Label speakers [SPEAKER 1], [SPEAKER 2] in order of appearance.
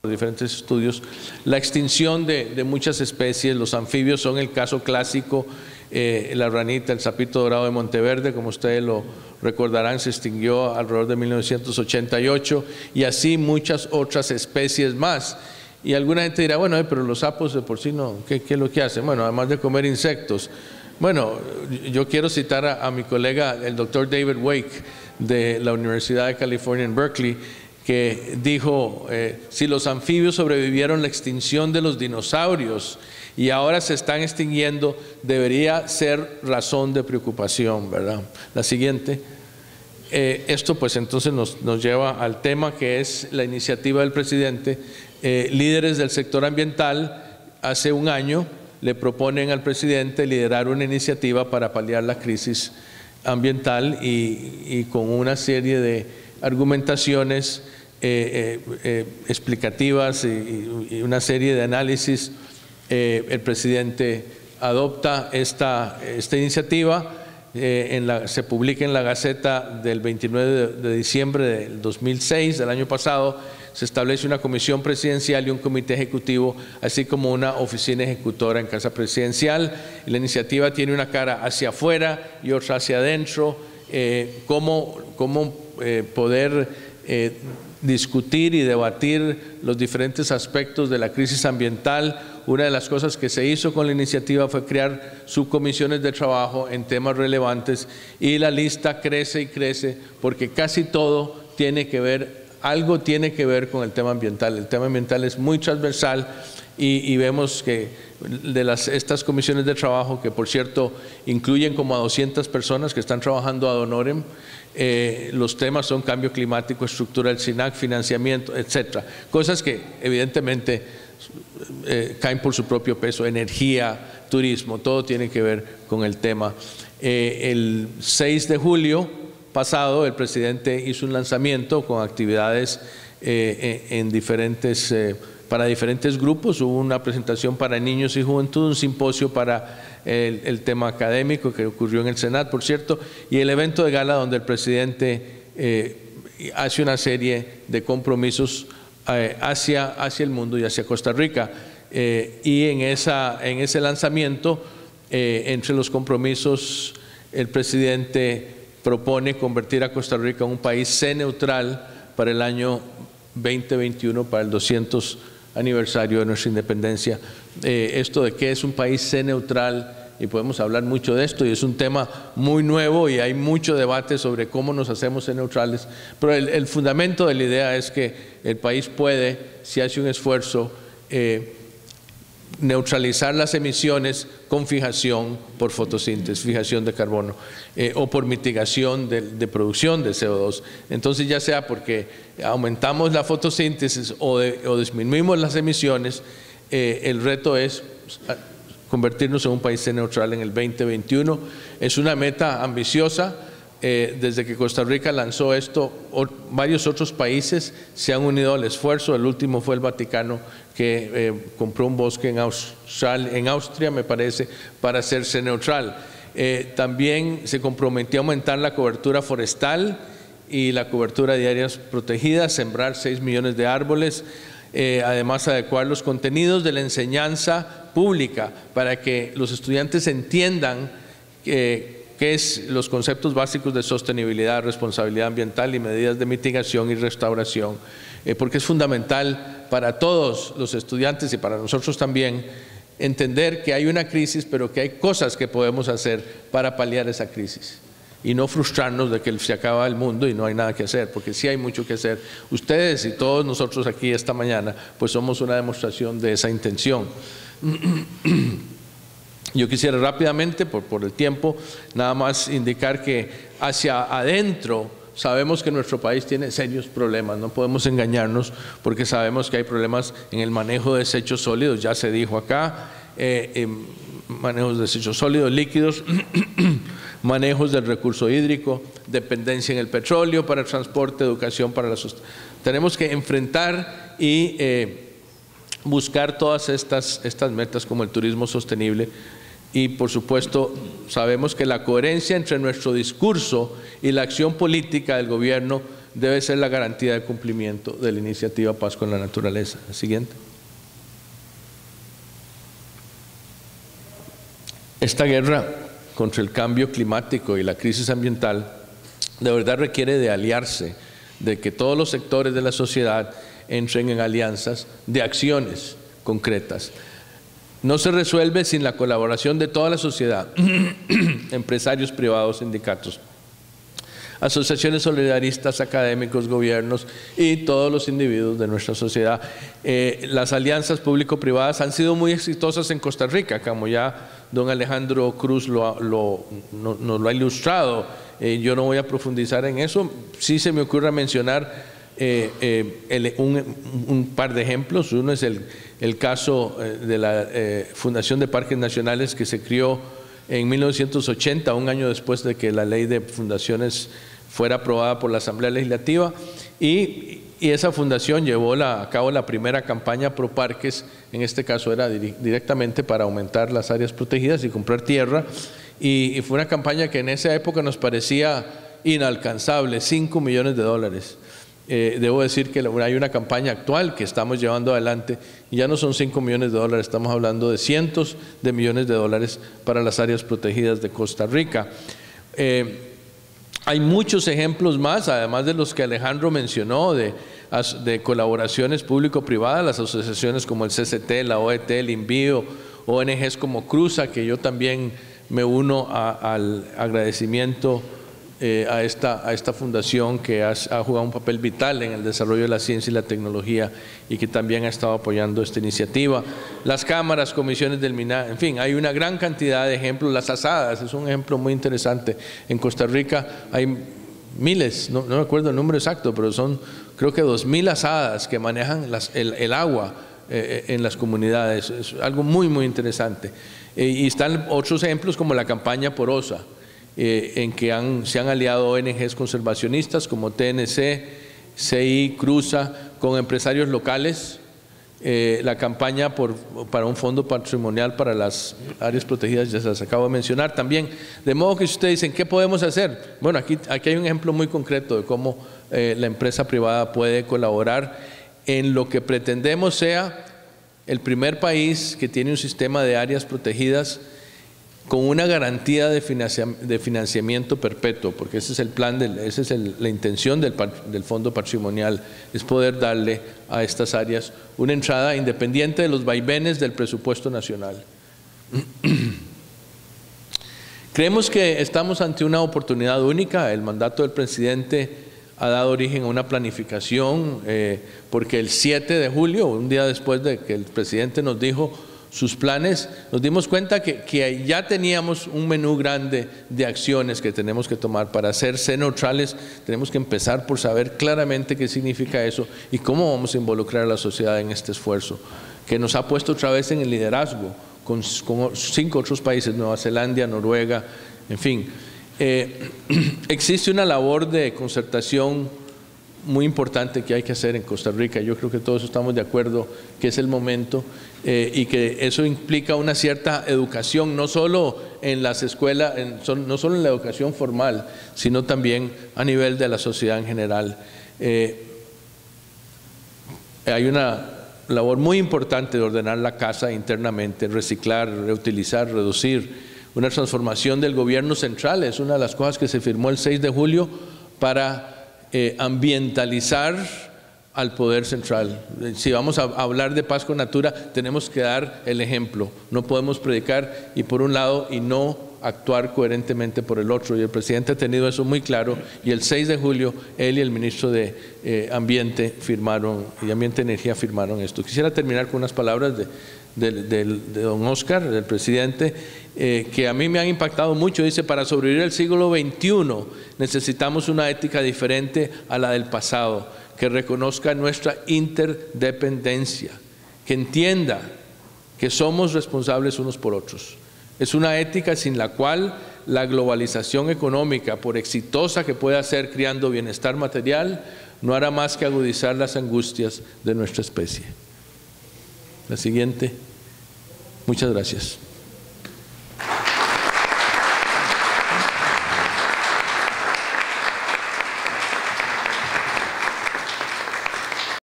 [SPEAKER 1] diferentes estudios, la extinción de muchas especies. Los anfibios son el caso clásico. La ranita, el sapito dorado de Monteverde, como ustedes lo recordarán, se extinguió alrededor de 1988, y así muchas otras especies más. Y alguna gente dirá, bueno, pero los sapos de por sí no, ¿qué es lo que hacen? Bueno, además de comer insectos. Bueno, yo quiero citar a mi colega, el doctor David Wake, de la Universidad de California en Berkeley, que dijo, si los anfibios sobrevivieron la extinción de los dinosaurios y ahora se están extinguiendo, debería ser razón de preocupación, ¿verdad? La siguiente. Esto pues entonces nos lleva al tema que es la iniciativa del presidente. Líderes del sector ambiental hace un año le proponen al presidente liderar una iniciativa para paliar la crisis ambiental y con una serie de argumentaciones explicativas y una serie de análisis. El presidente adopta esta iniciativa, se publica en la Gaceta del 29 de diciembre del 2006, del año pasado. Se establece una comisión presidencial y un comité ejecutivo, así como una oficina ejecutora en Casa Presidencial. La iniciativa tiene una cara hacia afuera y otra hacia adentro. Cómo poder discutir y debatir los diferentes aspectos de la crisis ambiental. Una de las cosas que se hizo con la iniciativa fue crear subcomisiones de trabajo en temas relevantes, y la lista crece y crece porque casi todo tiene que ver, algo tiene que ver con el tema ambiental. El tema ambiental es muy transversal y vemos que de estas comisiones de trabajo, que por cierto incluyen como a 200 personas que están trabajando ad honorem, los temas son cambio climático, estructura del SINAC, financiamiento, etcétera. Cosas que evidentemente caen por su propio peso, energía, turismo, todo tiene que ver con el tema. El 6 de julio pasado el presidente hizo un lanzamiento con actividades para diferentes grupos. Hubo una presentación para niños y juventud, un simposio para el tema académico que ocurrió en el Senado, por cierto, y el evento de gala donde el presidente hace una serie de compromisos hacia el mundo y hacia Costa Rica. Y en ese lanzamiento, entre los compromisos, el presidente propone convertir a Costa Rica en un país C-neutral para el año 2021, para el 200 aniversario de nuestra independencia. Esto de qué es un país C-neutral, y podemos hablar mucho de esto, y es un tema muy nuevo y hay mucho debate sobre cómo nos hacemos C-neutrales, pero el fundamento de la idea es que el país puede, si hace un esfuerzo, neutralizar las emisiones con fijación por fotosíntesis, fijación de carbono, o por mitigación de producción de CO2. Entonces, ya sea porque aumentamos la fotosíntesis o disminuimos las emisiones, el reto es convertirnos en un país neutral en el 2021. Es una meta ambiciosa. Desde que Costa Rica lanzó esto, varios otros países se han unido al esfuerzo. El último fue el Vaticano, que compró un bosque en Austria, me parece, para hacerse neutral. También se comprometió a aumentar la cobertura forestal y la cobertura de áreas protegidas, sembrar 6 millones de árboles, además adecuar los contenidos de la enseñanza pública para que los estudiantes entiendan qué es los conceptos básicos de sostenibilidad, responsabilidad ambiental y medidas de mitigación y restauración, porque es fundamental para todos los estudiantes y para nosotros también entender que hay una crisis, pero que hay cosas que podemos hacer para paliar esa crisis y no frustrarnos de que se acaba el mundo y no hay nada que hacer, porque sí hay mucho que hacer. Ustedes y todos nosotros aquí esta mañana pues somos una demostración de esa intención. Yo quisiera rápidamente, por el tiempo, nada más indicar que hacia adentro sabemos que nuestro país tiene serios problemas, no podemos engañarnos, porque sabemos que hay problemas en el manejo de desechos sólidos, ya se dijo acá, manejos de desechos sólidos, líquidos, manejos del recurso hídrico, dependencia en el petróleo para transporte, educación para la sostenibilidad. Tenemos que enfrentar y buscar todas estas metas como el turismo sostenible. Y por supuesto sabemos que la coherencia entre nuestro discurso y la acción política del gobierno debe ser la garantía de cumplimiento de la iniciativa Paz con la Naturaleza. La siguiente. Esta guerra contra el cambio climático y la crisis ambiental de verdad requiere de aliarse, de que todos los sectores de la sociedad entren en alianzas de acciones concretas. No se resuelve sin la colaboración de toda la sociedad, empresarios privados, sindicatos, asociaciones solidaristas, académicos, gobiernos y todos los individuos de nuestra sociedad. Las alianzas público-privadas han sido muy exitosas en Costa Rica, como ya don Alejandro Cruz nos lo ha ilustrado. Yo no voy a profundizar en eso. Sí se me ocurre mencionar un par de ejemplos. Uno es el caso de la Fundación de Parques Nacionales, que se creó en 1980, un año después de que la ley de fundaciones fuera aprobada por la Asamblea Legislativa, y esa fundación llevó a cabo la primera campaña pro parques. En este caso era directamente para aumentar las áreas protegidas y comprar tierra, y fue una campaña que en esa época nos parecía inalcanzable, $5 millones. Debo decir que hay una campaña actual que estamos llevando adelante y ya no son $5 millones, estamos hablando de cientos de millones de dólares para las áreas protegidas de Costa Rica. Hay muchos ejemplos más, además de los que Alejandro mencionó, de colaboraciones público-privadas, las asociaciones como el CCT, la OET, el INVIO, ONGs como CRUZA, que yo también me uno al agradecimiento a esta fundación que ha jugado un papel vital en el desarrollo de la ciencia y la tecnología y que también ha estado apoyando esta iniciativa. Las cámaras, comisiones del MINA, en fin, hay una gran cantidad de ejemplos. Las asadas es un ejemplo muy interesante. En Costa Rica hay miles, no me acuerdo el número exacto, pero son creo que 2,000 asadas que manejan el agua en las comunidades. Es algo muy, muy interesante. Y están otros ejemplos como la campaña Porosa, en que se han aliado ONGs conservacionistas como TNC, CI, CRUZA, con empresarios locales, la campaña para un fondo patrimonial para las áreas protegidas, ya se las acabo de mencionar también. De modo que si ustedes dicen, ¿qué podemos hacer? Bueno, aquí hay un ejemplo muy concreto de cómo la empresa privada puede colaborar en lo que pretendemos sea el primer país que tiene un sistema de áreas protegidas con una garantía de financiamiento perpetuo, porque ese es el plan, esa es la intención del fondo patrimonial, es poder darle a estas áreas una entrada independiente de los vaivenes del presupuesto nacional. Creemos que estamos ante una oportunidad única. El mandato del presidente ha dado origen a una planificación, porque el 7 de julio, un día después de que el presidente nos dijo sus planes, nos dimos cuenta que ya teníamos un menú grande de acciones que tenemos que tomar para ser neutrales. Tenemos que empezar por saber claramente qué significa eso y cómo vamos a involucrar a la sociedad en este esfuerzo, que nos ha puesto otra vez en el liderazgo con 5 otros países, Nueva Zelanda, Noruega, en fin. Existe una labor de concertación muy importante que hay que hacer en Costa Rica. Yo creo que todos estamos de acuerdo que es el momento, y que eso implica una cierta educación, no solo en las escuelas, no solo en la educación formal, sino también a nivel de la sociedad en general. Hay una labor muy importante de ordenar la casa internamente, reciclar, reutilizar, reducir, una transformación del gobierno central. Es una de las cosas que se firmó el 6 de julio para ambientalizar al poder central. Si vamos a hablar de paz con natura, tenemos que dar el ejemplo. No podemos predicar y por un lado y no actuar coherentemente por el otro. Y el presidente ha tenido eso muy claro, y el 6 de julio él y el ministro de Ambiente y Ambiente y Energía firmaron esto. Quisiera terminar con unas palabras de don Oscar, del presidente, que a mí me han impactado mucho. Dice: para sobrevivir el siglo XXI necesitamos una ética diferente a la del pasado, que reconozca nuestra interdependencia, que entienda que somos responsables unos por otros. Es una ética sin la cual la globalización económica, por exitosa que pueda ser creando bienestar material, no hará más que agudizar las angustias de nuestra especie. La siguiente. Muchas gracias.